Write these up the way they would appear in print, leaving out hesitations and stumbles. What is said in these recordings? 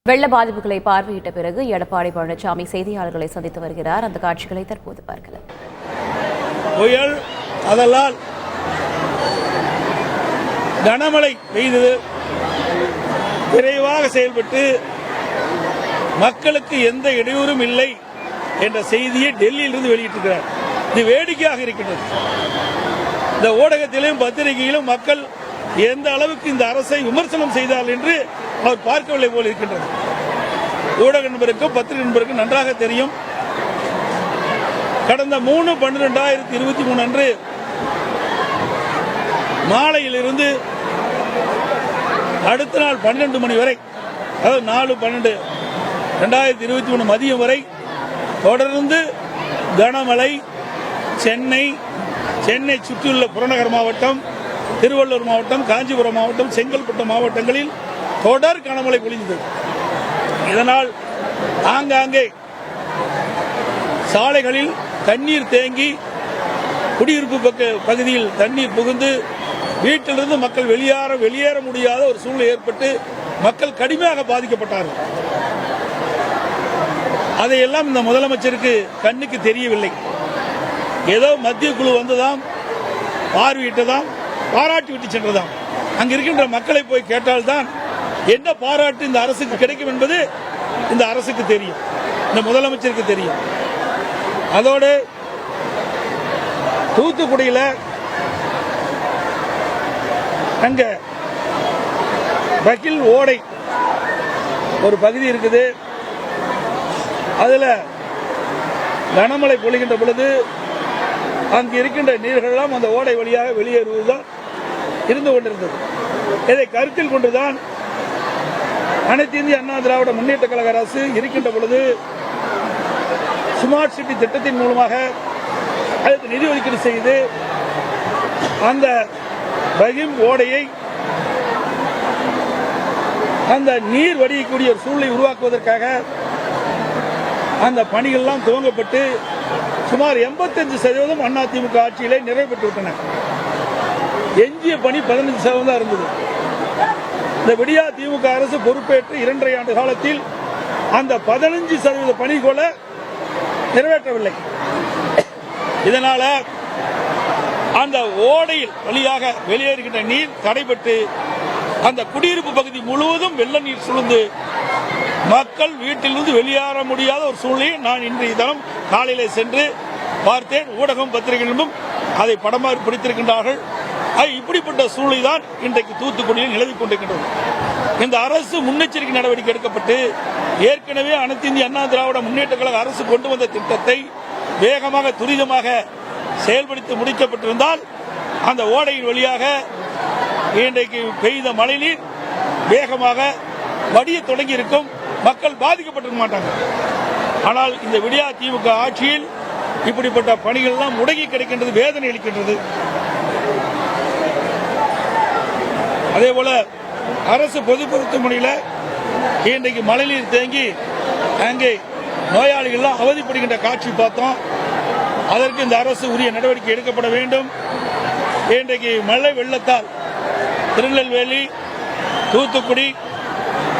வெள்ள பாதிப்புகளை பார்வையிட்ட பிறகு எடப்பாடி பழனிசாமி செய்தியாளர்களை சந்தித்து வருகிறார். அந்த காட்சிகளை தற்போது பார்க்கலாம். புயல் அதனால் கனமழை பெய்தது விரைவாக செயல்பட்டு மக்களுக்கு எந்த இடையூறும் இல்லை என்ற செய்தியை டெல்லியிலிருந்து வெளியிட்டிருக்கிறார். இது வேடிக்கையாக இருக்கின்றது. இந்த ஊடகத்திலும் பத்திரிகையிலும் மக்கள் எந்த அளவுக்கு இந்த அரசை விமர்சனம் செய்தார் என்று அவர் பார்க்கவில்லை போல் இருக்கின்றது. ஊடக நண்பருக்கும் பத்திரிகை நண்பருக்கும் நன்றாக தெரியும். கடந்த 3/12/2023 அன்று மாலையிலிருந்து அடுத்த நாள் 12 மணி வரை, அதாவது 4/12/2023 மதியம் வரை தொடர்ந்து கனமழை சென்னை சுற்றியுள்ள புறநகர் மாவட்டம், திருவள்ளூர் மாவட்டம், காஞ்சிபுரம் மாவட்டம், செங்கல்பட்டு மாவட்டங்களில் தொடர் கனமழை பொழிந்தது. இதனால் ஆங்காங்கே சாலைகளில் தண்ணீர் தேங்கி குடியிருப்பு பகுதியில் தண்ணீர் புகுந்து வீட்டிலிருந்து மக்கள் வெளியேற முடியாத ஒரு சூழ்நிலை ஏற்பட்டு மக்கள் கடுமையாக பாதிக்கப்பட்டார்கள். அதையெல்லாம் இந்த முதலமைச்சருக்கு கண்ணுக்கு தெரியவில்லை. ஏதோ மத்திய குழு வந்ததாம், பார்வையிட்டதாம், பாராட்டி விட்டு சென்றதாம். அங்க இருக்கின்ற மக்களை போய் கேட்டால்தான் என்ன பாராட்டு இந்த அரசுக்கு கிடைக்கும் என்பது இந்த அரசுக்கு தெரியும், இந்த முதலமைச்சருக்கு தெரியும். அதோடு தூத்துக்குடியில் அங்க பகில் ஓடை ஒரு பகுதி இருக்குது. அதுல கனமழை பொழிகின்ற பொழுது அங்கு இருக்கின்ற நீர்களெல்லாம் அந்த ஓடை வழியாக வெளியேறுவதுதான் இருந்து கொண்டிருந்தது. இதை கருத்தில் கொண்டுதான் அனைத்து இந்திய அண்ணா திராவிட முன்னேற்ற கழக அரசு இருக்கின்ற பொழுது ஸ்மார்ட் சிட்டி திட்டத்தின் மூலமாக அதற்கு நிதி ஒதுக்கீடு செய்து அந்த பகிம் ஓடையை அந்த நீர் வடியக்கூடிய ஒரு சூழ்நிலை உருவாக்குவதற்காக அந்த பணிகள்லாம் துவங்கப்பட்டு சுமார் 85% அதிமுக ஆட்சியிலே நிறைவு பெற்றுவிட்டன. எஞ்சிய பணி 15% தான் இருந்தது. இந்த விடியா திமுக அரசு பொறுப்பேற்று 2.5 ஆண்டு காலத்தில் அந்த 15% பணி கூட நிறைவேற்றவில்லை. இதனால அந்த ஓடையில் வழியாக வெளியேறுகின்ற நீர் தடைபட்டு அந்த குடியிருப்பு பகுதி முழுவதும் வெள்ள நீர் சூழ்ந்து மக்கள் வீட்டிலிருந்து வெளியேற முடியாத ஒரு சூழ்நிலையை நான் இன்றைய தினம் காலையிலே சென்று பார்த்தேன். ஊடகம் பத்திரிகைகளும் அதை படமாக பிடித்திருக்கின்றார்கள். இப்படிப்பட்ட சூழ்நிலை தான் இன்றைக்கு தூத்துக்குடியில் நிலவிக் கொண்டிருக்கின்றது. இந்த அரசு முன்னெச்சரிக்கை நடவடிக்கை எடுக்கப்பட்டு ஏற்கனவே அனைத்து இந்திய அண்ணா திராவிட முன்னேற்ற கழக அரசு கொண்டு வந்த திட்டத்தை வேகமாக துரிதமாக செயல்படுத்தி முடிக்கப்பட்டிருந்தால் அந்த ஓடையின் வழியாக இன்றைக்கு பெய்த மழைநீர் வேகமாக வடிய தொடங்கி இருக்கும், மக்கள் பாதிக்கப்பட்டிருக்க மாட்டாங்க. ஆனால் இந்த விடியா திமுக ஆட்சியில் இப்படிப்பட்ட பணிகள் எல்லாம் முடங்கி கிடைக்கின்றது, வேதனை அளிக்கின்றது. அதே போல அரசு பொது மருத்துவமனையில் இன்றைக்கு மழைநீர் தேங்கி அங்கே நோயாளிகள் அவதிப்படுகின்ற காட்சி பார்த்தோம். அதற்கு இந்த அரசு உரிய நடவடிக்கை எடுக்கப்பட வேண்டும். இன்றைக்கு மழை வெள்ளத்தால் திருநெல்வேலி, தூத்துக்குடி,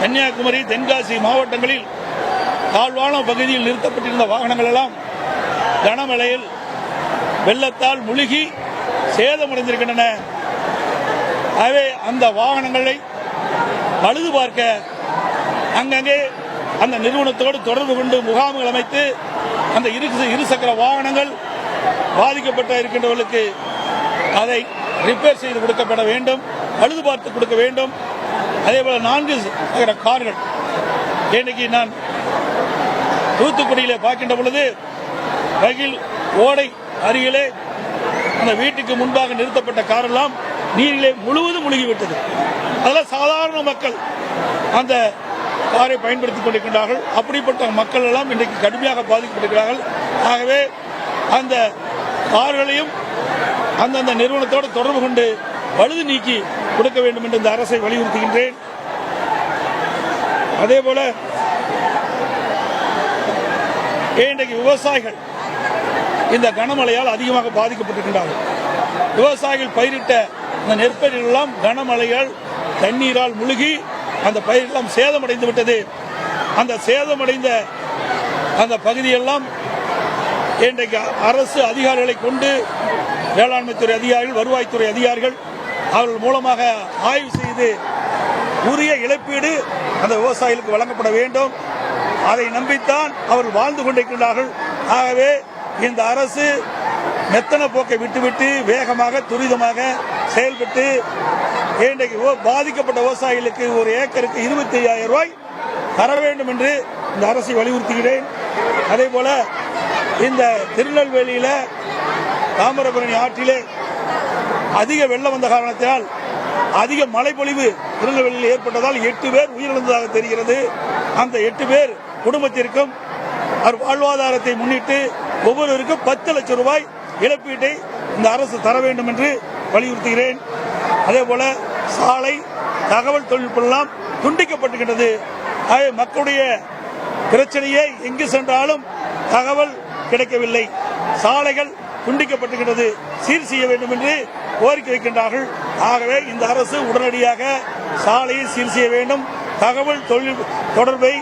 கன்னியாகுமரி, தென்காசி மாவட்டங்களில் தாழ்வான பகுதியில் நிறுத்தப்பட்டிருந்த வாகனங்கள் எல்லாம் கனமழையில் வெள்ளத்தால் முழுகி சேதமடைந்திருக்கின்றன. ஆகவே அந்த வாகனங்களை பழுது பார்க்க அங்கங்கே அந்த நிறுவனத்தோடு தொடர்பு கொண்டு முகாம்கள் அமைத்து அந்த இருசக்கர வாகனங்கள் பாதிக்கப்பட்ட இருக்கின்றவர்களுக்கு அதை ரிப்பேர் செய்து கொடுக்கப்பட வேண்டும், பழுது பார்த்து கொடுக்க வேண்டும். அதே போல 4 சக்கர கார்கள் இன்னைக்கு நான் தூத்துக்குடியில் பார்க்கின்ற பொழுது பகில் ஓடை அருகிலே அந்த வீட்டுக்கு முன்பாக நிறுத்தப்பட்ட காரெல்லாம் நீரிலே முழுவதும் முழுகிவிட்டது. அதெல்லாம் சாதாரண மக்கள் அந்த காரை பயன்படுத்திக் கொண்டிருக்கின்றார்கள். அப்படிப்பட்ட மக்கள் எல்லாம் இன்றைக்கு கடுமையாக பாதிக்கப்பட்டிருக்கிறார்கள். ஆகவே அந்த கார்களையும் அந்தந்த நிறுவனத்தோடு தொடர்பு கொண்டு பழுது நீக்கி கொடுக்க வேண்டும் என்று இந்த அரசை வலியுறுத்துகின்றேன். அதே போல இன்றைக்கு விவசாயிகள் இந்த கனமழையால் அதிகமாக பாதிக்கப்பட்டிருக்கின்றார்கள். விவசாயிகள் பயிரிட்ட இந்த நெற்பயிர்கள் எல்லாம் கனமழையால் தண்ணீரால் முழுகி அந்த பயிரெல்லாம் சேதமடைந்து விட்டது. அந்த சேதமடைந்த அந்த பகுதியெல்லாம் இன்றைக்கு அரசு அதிகாரிகளை கொண்டு வேளாண்மைத்துறை அதிகாரிகள், வருவாய்த்துறை அதிகாரிகள் அவர்கள் மூலமாக ஆய்வு செய்து உரிய இழப்பீடு அந்த விவசாயிகளுக்கு வழங்கப்பட வேண்டும். அதை நம்பித்தான் அவர்கள் வாழ்ந்து கொண்டிருக்கிறார்கள். ஆகவே இந்த அரசு மெத்தன போக்கை விட்டுவிட்டு வேகமாக துரிதமாக செயல்பட்டு இன்றைக்கு பாதிக்கப்பட்ட விவசாயிகளுக்கு ஒரு ஏக்கருக்கு 25,000 ரூபாய் தர வேண்டும் என்று இந்த அரசை வலியுறுத்துகிறேன். அதே போல இந்த திருநெல்வேலியில தாமிரபரணி ஆற்றிலே அதிக வெள்ளம் வந்த காரணத்தினால் அதிக மழைப்பொழிவு திருநெல்வேலியில் ஏற்பட்டதால் 8 பேர் உயிரிழந்ததாக தெரிகிறது. அந்த 8 பேர் குடும்பத்திற்கும் வாழ்வாதாரத்தை முன்னிட்டு ஒவ்வொருவருக்கும் 10 லட்சம் ரூபாய் இழப்பீட்டை இந்த அரசு தர வேண்டும் என்று வலியுறுத்துகிறேன். அதே போல சாலை தகவல் தொழில்நுட்பம் எல்லாம் துண்டிக்கப்பட்டுகின்றது. மக்களுடைய பிரச்சனையை எங்கு சென்றாலும் தகவல் கிடைக்கவில்லை. சாலைகள் துண்டிக்கப்பட்டுகின்றது. சீர் செய்ய வேண்டும் என்று கோரிக்கை வைக்கின்றார்கள். ஆகவே இந்த அரசு உடனடியாக சாலையை சீர் செய்ய வேண்டும், தகவல் தொழில் தொடர்பை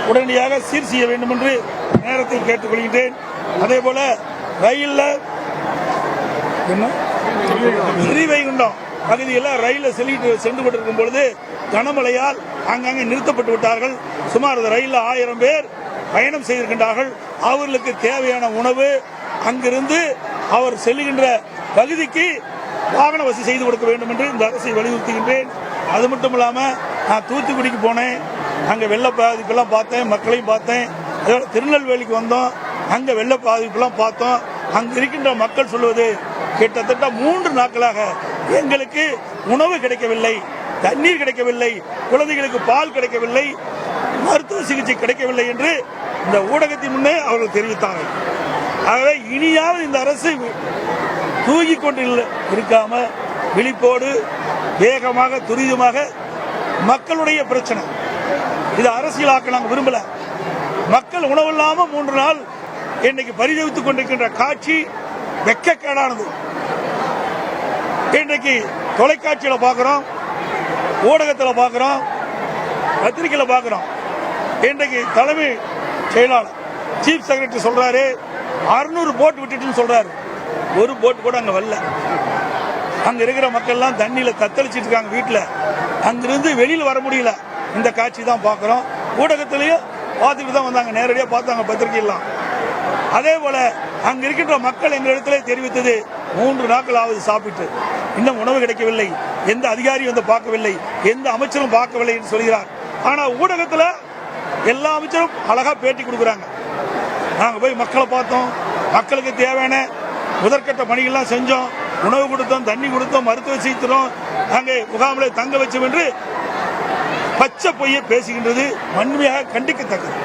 உடனடியாக சீர் செய்ய வேண்டும் என்று நேரத்தில் கேட்டுக்கொள்கின்றேன். அதே போல ரயில்ல ஸ்ரீவைகுண்டம் பகுதியில் ரயிலில் சென்று கொண்டிருக்கும் பொழுது கனமழையால் அங்கங்கே நிறுத்தப்பட்டு விட்டார்கள். சுமார் ரயிலில் 1000 பேர் பயணம் செய்திருக்கின்றார்கள். அவர்களுக்கு தேவையான உணவு அங்கிருந்து அவர் செல்லுகின்ற பகுதிக்கு வாகன வசதி செய்து கொடுக்க வேண்டும் என்று இந்த அரசை வலியுறுத்துகின்றேன். அது மட்டும் இல்லாமல் நான் தூத்துக்குடிக்கு போனேன், அங்கே வெள்ள பாதிப்பெல்லாம் பார்த்தேன், மக்களையும் பார்த்தேன். திருநெல்வேலிக்கு வந்தோம், அங்கே வெள்ள பாதிப்பெல்லாம் பார்த்தோம். அங்கு இருக்கின்ற மக்கள் சொல்வது கிட்டத்தட்ட 3 நாட்களாக எங்களுக்கு உணவு கிடைக்கவில்லை, தண்ணீர் கிடைக்கவில்லை, குழந்தைகளுக்கு பால் கிடைக்கவில்லை, மருத்துவ சிகிச்சை கிடைக்கவில்லை என்று இந்த ஊடகத்தின் முன்னே அவர்கள் தெரிவித்தார்கள். ஆகவே இனியாவது இந்த அரசு தூங்கிக் கொண்டு இருக்காம விழிப்போடு வேகமாக துரிதமாக மக்களுடைய பிரச்சனை இது அரசியலாக்க நாங்கள் விரும்பல. மக்கள் உணவு இல்லாம 3 நாள் இன்னைக்கு பரிதவித்துக் கொண்டிருக்கின்ற காட்சி வெட்கக்கேடானது. இன்றைக்கு தொலைக்காட்சியில பார்க்கிறோம், ஊடகத்தில் பார்க்கிறோம், பத்திரிகையில பார்க்கிறோம். இன்றைக்கு தலைமை செயலாளர் சீஃப் செக்ரட்டரி சொல்றாரு 600 போட் விட்டுட்டுன்னு சொல்றாரு. ஒரு போட் கூட அங்க வரல. அங்க இருக்கிற மக்கள் எல்லாம் தண்ணியில தத்தளிச்சிட்டு இருக்காங்க வீட்டில். அங்கிருந்து வெளியில் வர முடியல. இந்த காட்சி தான் பார்க்கிறோம். ஊடகத்திலையும் பார்த்துட்டு தான் வந்தாங்க, நேரடியாக பார்த்தாங்க பத்திரிகையெல்லாம். அதே போல அங்க இருக்கின்ற மக்கள் எங்களிடத்திலே தெரிவித்தது 3 நாட்கள் ஆவது சாப்பிட்டு இன்னும் உணவு கிடைக்கவில்லை, எந்த அதிகாரியும் வந்து பார்க்கவில்லை, எந்த அமைச்சரும் பார்க்கவில்லை என்று சொல்கிறார். ஆனா ஊடகத்தில் எல்லா அமைச்சரும் அழகா பேட்டி கொடுக்குறாங்க. நாங்க போய் மக்களை பார்த்தோம், மக்களுக்கு தேவையான முதற்கட்ட பணிகள்லாம் செஞ்சோம், உணவு கொடுத்தோம், தண்ணி கொடுத்தோம், மருத்துவ செய்தோம், அங்கே முகாமிலே தங்க வச்சோம் என்று பச்சை பொய்யை பேசுகின்றது வன்மையாக கண்டிக்கத்தக்கது.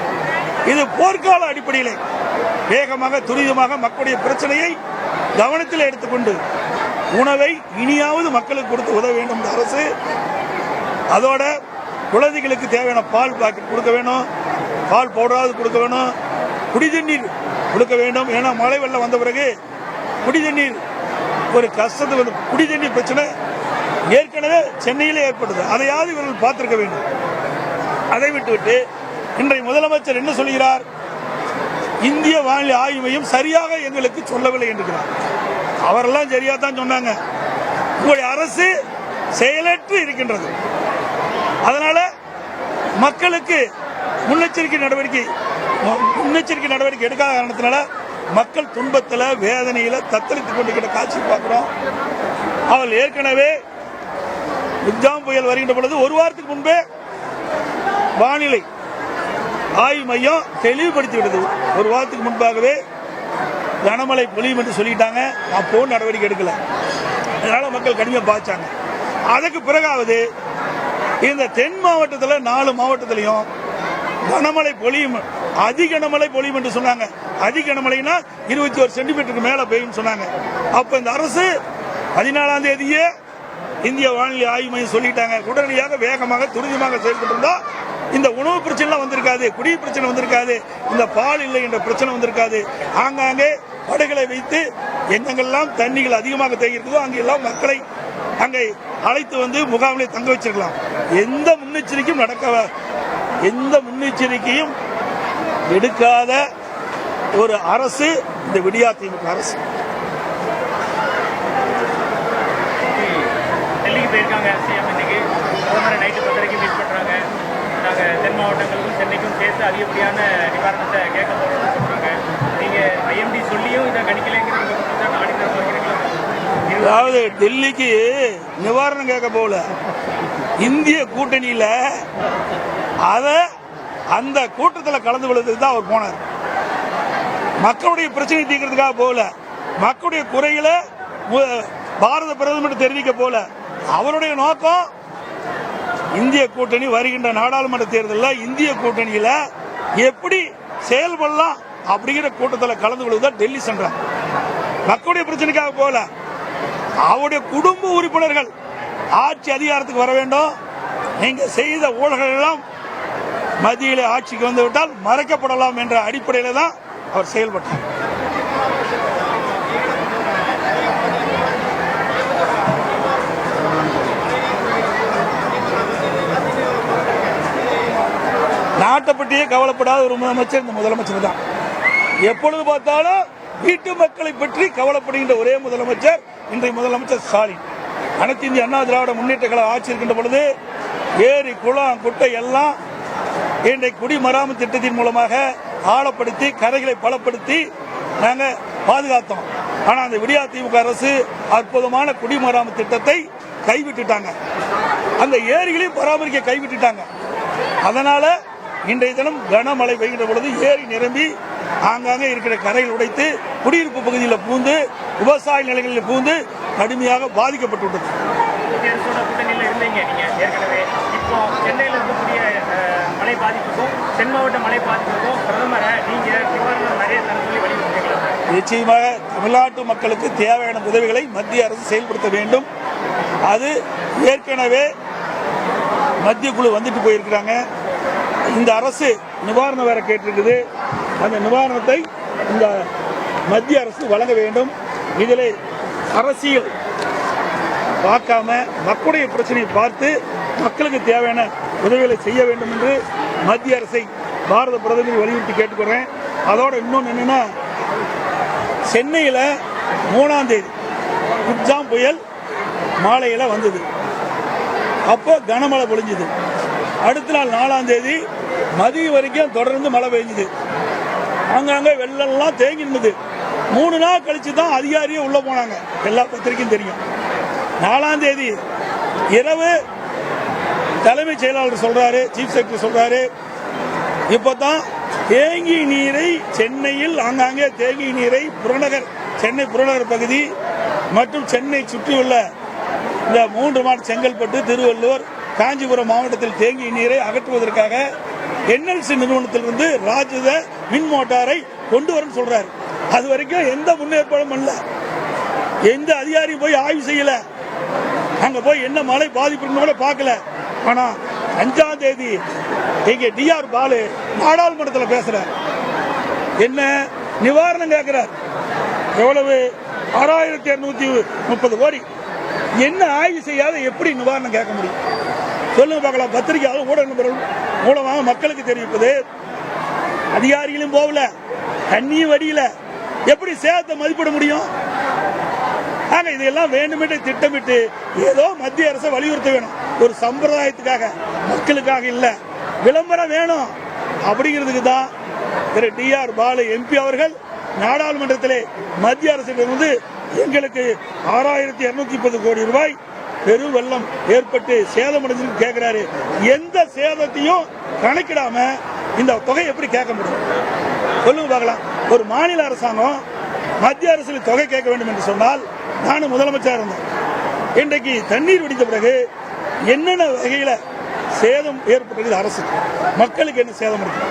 இது போர்க்கால அடிப்படையில் வேகமாக துரிதமாக மக்களுடைய பிரச்சனையை கவனத்தில் எடுத்துக்கொண்டு உணவை இனியாவது மக்களுக்கு கொடுத்து உதவ வேண்டும் இந்த அரசு. அதோட குழந்தைகளுக்கு தேவையான பால் பாக்கெட் கொடுக்க வேணும், பால் பவுடராவது கொடுக்க வேணும், குடிதண்ணீர் கொடுக்க வேண்டும். ஏன்னா மழை வெள்ளம் வந்த பிறகு குடிதண்ணீர் ஒரு கஷ்டத்தை வந்து குடிதண்ணீர் பிரச்சனை ஏற்கனவே சென்னையிலே ஏற்பட்டது. அதையாவது இவர்கள் பார்த்திருக்க வேண்டும். அதை விட்டுவிட்டு இன்றைய முதலமைச்சர் என்ன சொல்கிறார்? இந்திய வானிலை ஆய்வு மையம் சரியாக எங்களுக்கு சொல்லவில்லை என்கிறார். அவரெல்லாம் சரியா தான் சொன்னாங்க. உங்களுடைய அரசு செயலற்று இருக்கின்றது. அதனால மக்களுக்கு முன்னெச்சரிக்கை நடவடிக்கை எடுக்காத காரணத்தினால மக்கள் துன்பத்தில் வேதனையில தத்தளித்துக் கொண்டிருக்கிற காட்சி பார்க்கிறோம். அவள் ஏற்கனவே உஜ்ஜாம் புயல் வருகின்ற பொழுது 1 வாரத்துக்கு முன்பே வானிலை ஆய்வு மையம் தெளிவுபடுத்தி விட்டது. 1 வாரத்துக்கு முன்பாகவே கனமழை பொழியும் என்று சொல்லிட்டாங்க. அப்போ நடவடிக்கை எடுக்கல. அதனால மக்கள் கடுமையாக பாய்ச்சாங்க. அதுக்கு பிறகாவது இந்த தென் மாவட்டத்தில் 4 மாவட்டத்திலையும் கனமழை பொழியும், அதிக கனமழை பொழியும் என்று சொன்னாங்க. அதிக கனமழைனா 21 சென்டிமீட்டருக்கு மேல பெய்யும் சொன்னாங்க. அப்ப இந்த அரசு 14ஆம் தேதியே இந்திய வானிலை ஆய்வு மையம் சொல்லிட்டாங்க. உடனடியாக வேகமாக துரிதமாக செயல்பட்டிருந்தா இந்த உணவு பிரச்சனை வந்திருக்காது, குடி பிரச்சனை வந்திருக்காது, இந்த பால் இல்லை என்ற பிரச்சனை வந்திருக்காது. ஆங்காங்கே படைகளை வைத்து எங்கெங்கெல்லாம் தண்ணிகள் அதிகமாக தேங்கியிருக்குதோ அங்கெல்லாம் மக்களை அங்கே அழைத்து வந்து முகாமிலே தங்க வச்சிருக்கலாம். எந்த முன்னெச்சரிக்கையும் எந்த முன்னெச்சரிக்கையும் எடுக்காத ஒரு அரசு இந்த விடியா திமுக அரசு. டெல்லிக்கு போயிருக்காங்க சிஎம், இன்னைக்கு பிரதமரை நைட்டு 10:30 மீட் பண்ணுறாங்க. நாங்கள் தென் மாவட்டங்களுக்கும் சென்னைக்கும் சேர்த்து அதிகப்படியான நிவாரணத்தை கேட்க போகிறோம்னு சொல்கிறாங்க. நீங்கள் ஐஎம்டி சொல்லியும் இதை கணிக்கலைங்கிற ஆடிட்டர் வைக்கிறீங்களா? அதாவது டெல்லிக்கு நிவாரணம் கேட்க போகல, இந்திய கூட்டணியில அந்த கூட்டத்தில் கலந்து கொள்வதற்கு தான் அவர் போனார். மக்களுடைய பிரச்சனை தீர்க்கிறதுக்காக போகல, மக்களுடைய குறைகளை பாரத பிரதமர் தெரிவிக்க போல. அவருடைய நோக்கம் இந்திய கூட்டணி வருகின்ற நாடாளுமன்ற தேர்தலில் இந்திய கூட்டணியில எப்படி செயல்படலாம் அப்படிங்கிற கூட்டத்தில் கலந்து கொள்வதுதான் டெல்லி சென்றார். மக்களுடைய பிரச்சனைக்காக போல. அவருடைய குடும்ப உறுப்பினர்கள் ஆட்சி அதிகாரத்துக்கு வர வேண்டும், நீங்க செய்த ஊழல்கள் எல்லாம் மத்தியிலே ஆட்சிக்கு வந்துவிட்டால் மறைக்கப்படலாம் என்ற அடிப்படையில் தான் அவர் செயல்பட்டார். நாட்டை பற்றியே கவலைப்படாத ஒரு முதலமைச்சர் இந்த முதலமைச்சர் தான். எப்பொழுது பார்த்தாலும் வீட்டு மக்களை பற்றி கவலைப்படுகின்ற ஒரே முதலமைச்சர் இன்றைய முதலமைச்சர் ஸ்டாலின். அனைத்து இந்திய அண்ணா திராவிட முன்னேற்ற கழக ஆட்சி இருக்கின்ற பொழுது ஏரி குளம் குட்டை எல்லாம் இன்றைக்கு குடிமராமத்து திட்டத்தின் மூலமாக ஆழப்படுத்தி கரைகளை பலப்படுத்தி நாங்கள் பாதுகாத்தோம். ஆனால் அந்த விடியா திமுக அரசு அற்புதமான குடிமராமத்து திட்டத்தை கைவிட்டுட்டாங்க. அந்த ஏரிகளையும் பராமரிக்க கைவிட்டுட்டாங்க. அதனால இன்றைய தினம் கனமழை பெய்கின்ற பொழுது ஏரி நிரம்பி ஆங்காங்கே இருக்கிற கரைகள் உடைத்து குடியிருப்பு பகுதியில் பூந்து விவசாய நிலைகளில் பூந்து கடுமையாக பாதிக்கப்பட்டுள்ளது. கூட்டணியில் இருந்தீங்க நீங்க ஏற்கனவே. இப்போ சென்னையில் இருக்கக்கூடிய மழை பாதிப்புக்கும் தென் மாவட்ட மழை பாதிப்புக்கும் பிரதமரை நீங்க நிவாரணம் நிறைய தர சொல்லி வலியுறுத்துறீங்களா? நிச்சயமாக தமிழ்நாட்டு மக்களுக்கு தேவையான உதவிகளை மத்திய அரசு செயல்படுத்த வேண்டும். அது ஏற்கனவே மத்திய குழு வந்துட்டு போயிருக்கிறாங்க. இந்த அரசு நிவாரணம் வேற கேட்டிருக்குது. அந்த நிவாரணத்தை இந்த மத்திய அரசு வழங்க வேண்டும். இதில் அரசியல் பார்க்காம மக்களுடைய பிரச்சனையை பார்த்து மக்களுக்கு தேவையான உதவிகளை செய்ய வேண்டும் என்று மத்திய அரசை பாரத பிரதமர் வலியுறுத்தி கேட்டுக்கிறேன். அதோட இன்னொன்று என்னன்னா, சென்னையில் 3ஆம் தேதி குட்ஜாம் புயல் மாலையில் வந்தது. அப்போ கனமழை பொழிஞ்சுது. அடுத்த நாள் 4ஆம் தேதி மதியம் வரைக்கும் தொடர்ந்து மழை பெய்ஞ்சுது. அங்கங்க வெள்ளம்லாம் தேங்கி நின்றுது. 3 நாள் கழிச்சு தான் அதிகாரியே உள்ள போனாங்க. எல்லா பத்திரிக்கையும் தெரியும். 4ஆம் தேதி இரவு தலைமைச் செயலாளர் சொல்றாரு, சீஃப் செக்ரட்டரி சொல்றாரு, இப்பதான் தேங்கி நீரை சென்னையில் ஆங்காங்கே தேங்கி நீரை புறநகர் சென்னை புறநகர் பகுதி மற்றும் சென்னை சுற்றியுள்ள இந்த 3 மாவட்ட செங்கல்பட்டு, திருவள்ளூர், காஞ்சிபுரம் மாவட்டத்தில் தேங்கிய நீரை அகற்றுவதற்காக NLC நிறுவனத்திலிருந்து ராஜத மின் மோட்டாரை கொண்டு வரன்னு சொல்றாரு. அது வரைக்கும் எந்த முன்னேற்பாடும் இல்ல. எந்த அதிகாரியும் போய் ஆய்வு செய்யல. அங்க போய் என்ன மழை பாதிப்பு கூட பார்க்கல. ஆனா 5ஆம் தேதி இங்க DR பாலு நாடாளுமன்றத்தில் பேசுற என்ன நிவாரணம் கேட்கிறார். எவ்வளவு? 6230 கோடி. என்ன ஆய்வு செய்யாத எப்படி நிவாரணம் கேட்க முடியும்? சொல்லுங்க பார்க்கலாம். பத்திரிகையாளர் ஊடக மூலமாக மக்களுக்கு தெரிவிப்பது. அதிகாரிகளும் போகல, தண்ணியும் வடியில, எப்படி சேதத்தை மதிப்பிட முடியும்? ஆக இதெல்லாம் வேண்டுமென்றே திட்டமிட்டு ஏதோ மத்திய அரசை வலியுறுத்த வேணும். ஒரு சம்பிரதாயத்துக்காக, மக்களுக்காக இல்ல, விளம்பரம் வேணும் அப்படிங்கிறதுக்கு தான் திரு DR பாலு MP அவர்கள் நாடாளுமன்றத்திலே மத்திய அரசிடமிருந்து எங்களுக்கு 6230 கோடி ரூபாய் பெரும் வெள்ளம் ஏற்பட்டு சேதமடைஞ்சு கேட்கிறாரு. எந்த சேதத்தையும் கணக்கிடாம இந்த தொகை எப்படி கேட்க முடியும்? சொல்லுங்க பார்க்கலாம். ஒரு மாநில அரசாங்கம் மத்திய அரசில் தொகை கேட்க வேண்டும் என்று சொன்னால், நானும் முதலமைச்சர் இருந்தேன். இன்றைக்கு தண்ணீர் வெடித்த பிறகு என்னென்ன வகையில சேதம் ஏற்பட்டது அரசு, மக்களுக்கு என்ன சேதம் இருக்கு,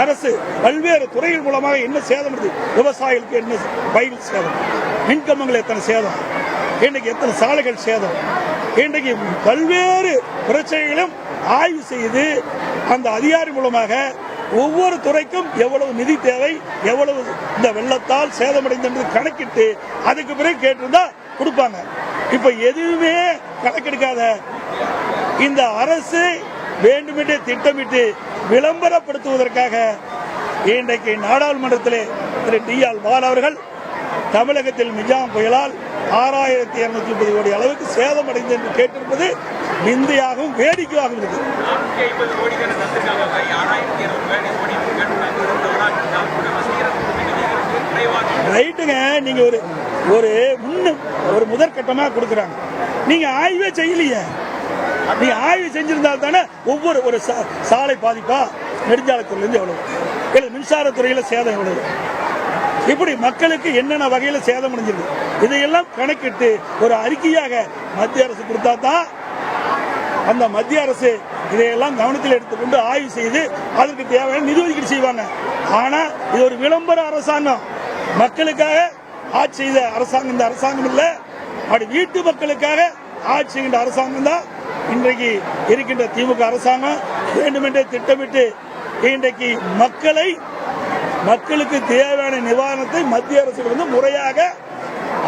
அரசு பல்வேறு துறைகள் மூலமாக என்ன சேதம் இருக்கு, விவசாயிகளுக்கு என்ன பயிர் சேதம், மின்கம்பங்கள் எத்தனை சேதம், இன்றைக்கு எத்தனை சாலைகள் சேதம், இன்றைக்கு பல்வேறு பிரச்சனைகளும் ஆய்வு செய்து அந்த அதிகாரி மூலமாக ஒவ்வொரு துறைக்கும் எவ்வளவு நிதி தேவை, எவ்வளவு இந்த வெள்ளத்தால் சேதமடைந்தது கணக்கிட்டு அதுக்கு பிறகு கேட்டிருந்தா கொடுப்பாங்க. இப்ப எதுவுமே கணக்கெடுக்காத இந்த அரசு வேண்டுமென்றே திட்டமிட்டு விளம்பரப்படுத்துவதற்காக இன்றைக்கு நாடாளுமன்றத்திலே திரு டி.ஆர். பாலு அவர்கள் தமிழகத்தில் மிஜாம் புயலால் 6230 கோடி அளவுக்கு சேதமடைந்து என்று கேட்டிருப்பது நிந்தையாகவும் வேடிக்கையாகவும் இருக்கு. ரைட்டுங்க, நீங்க ஒரு முதற்கட்டமாக கொடுக்குறாங்க. நீங்க ஆய்வே செய்யலையே. நீங்க ஆய்வு செஞ்சிருந்தால் தானே ஒவ்வொரு ஒரு சாலை பாதிப்பா நெடுஞ்சாலைத்துறையிலிருந்து எவ்வளவு, மின்சாரத்துறையில சேதம் எவ்வளவு, இப்படி மக்களுக்கு என்னென்ன வகையில சேதம் அடைஞ்சிருக்கு இதையெல்லாம் கணக்கிட்டு ஒரு அறிக்கையாக மத்திய அரசு கொடுத்தா தான் அந்த மத்திய அரசு இதையெல்லாம் கவனத்தில் எடுத்துக்கொண்டு ஆய்வு செய்து அதற்கு தேவையான நிதி ஒதுக்கீடு செய்வாங்க. ஆனா இது ஒரு விளம்பர அரசாங்கம். மக்களுக்காக ஆட்சி செய்த அரசாங்கம் இந்த அரசாங்கம் இல்ல, அப்படி வீட்டு மக்களுக்காக ஆட்சி செய்கின்ற அரசாங்கம் தான் இன்றைக்கு இருக்கின்ற திமுக அரசாங்கம். வேண்டுமென்றே திட்டமிட்டு இன்றைக்கு மக்களுக்கு தேவையான நிவாரணத்தை மத்திய அரசு முறையாக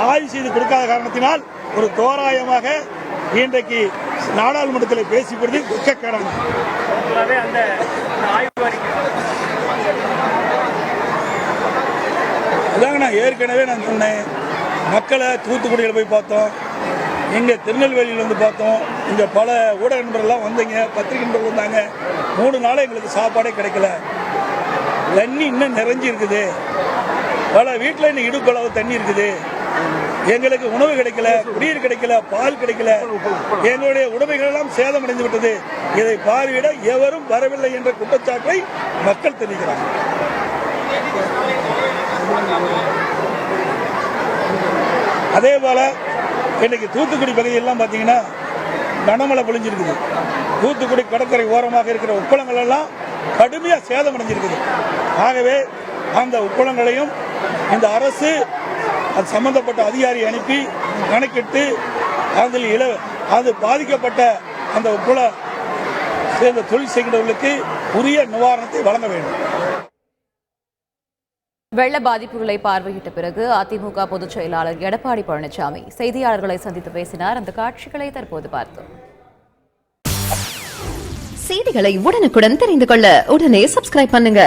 ஆய்வு செய்து கொடுக்காத காரணத்தினால் ஒரு தோராயமாக இன்றைக்கு நாடாளுமன்றத்தில் பேசிப்படுது துக்கக்கேடான. அதாங்க நான் ஏற்கனவே சொன்னேன், மக்களை தூத்துக்குடியில் போய் பார்த்தோம், இங்கே திருநெல்வேலியில் வந்து பார்த்தோம், இங்கே பல ஊடக நண்பர்கள்லாம் வந்தீங்க, பத்திரிகை நண்பர்கள் வந்தாங்க. 3 நாள் எங்களுக்கு சாப்பாடே கிடைக்கல, தண்ணி இன்னும் நிறைஞ்சி இருக்குது, பல வீட்டில் இன்னும் இடுப்பளவு தண்ணி இருக்குது, எங்களுக்கு உணவு கிடைக்கல, குடிநீர் கிடைக்கல, பால் கிடைக்கல, எங்களுடைய உடைமைகள் எல்லாம் சேதமடைந்து விட்டது. இதை பார்வையிட எவரும் வரவில்லை என்ற குற்றச்சாட்டை மக்கள் தெரிவிக்கிறாங்க. அதே போல இன்னைக்கு தூத்துக்குடி பகுதியெல்லாம் பார்த்தீங்கன்னா கனமழை பொழிஞ்சிருக்குது. தூத்துக்குடி கடற்கரை ஓரமாக இருக்கிற உப்பளங்கள் எல்லாம் கடுமையாக சேதமடைஞ்சிருக்குது. ஆகவே அந்த உப்பளங்களையும் இந்த அரசு அது சம்பந்தப்பட்ட அதிகாரி அனுப்பி கணக்கிட்டு அது பாதிக்கப்பட்ட அந்த உப்பள சேர்ந்த தொழில் செய்கின்றவர்களுக்கு உரிய நிவாரணத்தை வழங்க வேண்டும். வெள்ள பாதிப்புகளை பார்வையிட்ட பிறகு அதிமுக பொதுச் செயலாளர் எடப்பாடி பழனிசாமி செய்தியாளர்களை சந்தித்து பேசினார். அந்த காட்சிகளை தற்போது பார்த்தோம். செய்திகளை உடனுக்குடன் தெரிந்து கொள்ள உடனே சப்ஸ்கிரைப் பண்ணுங்க.